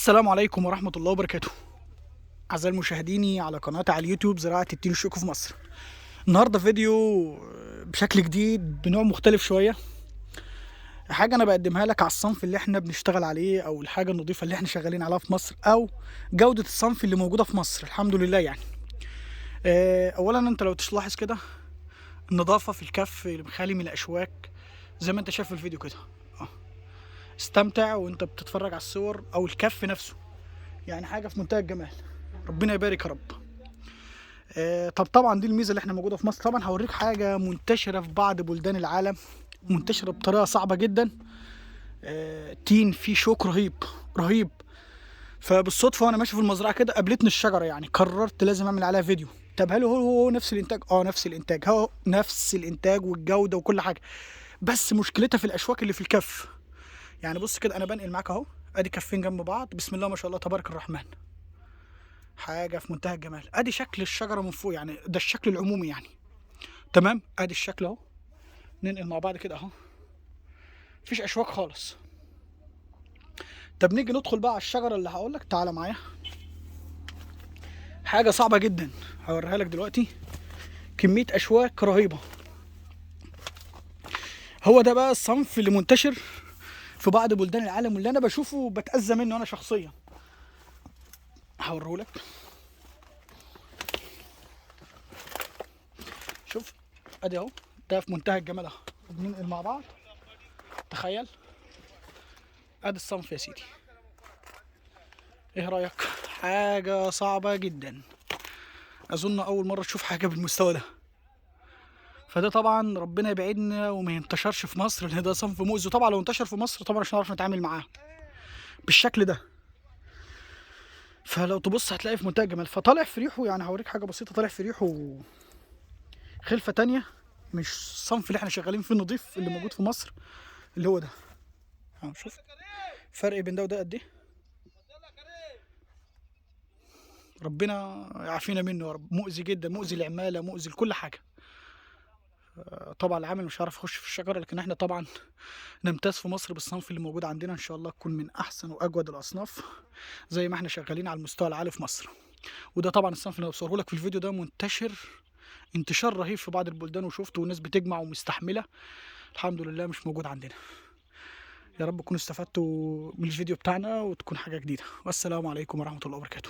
السلام عليكم ورحمة الله وبركاته. أعزائي المشاهدين على قناتي على اليوتيوب زراعة التين الشوكي في مصر. النهاردة فيديو بشكل جديد بنوع مختلف شوية. حاجة أنا بقدمها لك على الصنف اللي احنا بنشتغل عليه أو الحاجة النظيفة اللي احنا شغالين عليها في مصر أو جودة الصنف اللي موجودة في مصر الحمد لله يعني. أولا أنت لو تلاحظ كده النظافة في الكف خالي من الأشواك زي ما أنت شايف في الفيديو كده. استمتع وأنت بتتفرج على الصور أو الكف نفسه، يعني حاجة في منتهى الجمال. ربنا يبارك يا رب. طب طبعا دي الميزه اللي احنا موجوده في مصر. طبعا هوريك حاجه منتشره في بعض بلدان العالم، منتشره بطريقه صعبه جدا. تين فيه شوك رهيب رهيب. فبالصدفه وانا ماشي في المزرعه كده قابلتني الشجره، يعني قررت لازم اعمل عليها فيديو. طب هل هو نفس الانتاج؟ نفس الانتاج، هو نفس الانتاج والجوده وكل حاجه، بس مشكلتها في الاشواك اللي في الكف. يعني بص كده انا بنقل معاك اهو، ادي كفين جنب بعض، بسم الله ما شاء الله تبارك الرحمن، حاجه في منتهى الجمال. ادي شكل الشجره من فوق، يعني ده الشكل العمومي يعني. تمام، ادي الشكل اهو. ننقل مع بعض كده اهو، مفيش اشواك خالص. طب نيجي ندخل بقى على الشجره اللي هقول لك، تعالى معايا. حاجه صعبه جدا هوريها لك دلوقتي، كميه اشواك رهيبه. هو ده بقى الصنف اللي منتشر في بعض بلدان العالم واللي انا بشوفه بتاذى منه انا شخصيا. هوريه لك، شوف ادي اهو، ده في منتهى الجمال اهو. بننقل مع بعض، تخيل ادي الصنف يا سيدي. ايه رايك؟ حاجه صعبه جدا، اظن اول مره تشوف حاجه بالمستوى ده. فده طبعا ربنا يبعدنا وما ينتشرش في مصر، لان ده صنف مؤذي. طبعا لو انتشر في مصر طبعا مش هنعرف نتعامل معاه بالشكل ده. فلو تبص هتلاقي في منتهى الجمال. فطالع في ريحه، يعني هوريك حاجه بسيطه، طالع في ريحه خلفه تانية، مش الصنف اللي احنا شغالين فيه النضيف اللي موجود في مصر اللي هو ده. شوف فرق بين ده وده قد ايه. ربنا يعافينا منه يا رب. مؤذي جدا، مؤذي للعماله، مؤذي لكل حاجه. طبعا العامل مش هيعرف يخش في الشجره، لكن احنا طبعا نمتاز في مصر بالصنف اللي موجود عندنا. ان شاء الله تكون من احسن واجود الاصناف زي ما احنا شغالين على المستوى العالي في مصر. وده طبعا الصنف اللي بصوره لك في الفيديو ده منتشر انتشار رهيب في بعض البلدان، وشفته والناس بتجمع ومستحمله. الحمد لله مش موجود عندنا. يا رب تكونوا استفدتوا من الفيديو بتاعنا وتكون حاجه جديده، والسلام عليكم ورحمه الله وبركاته.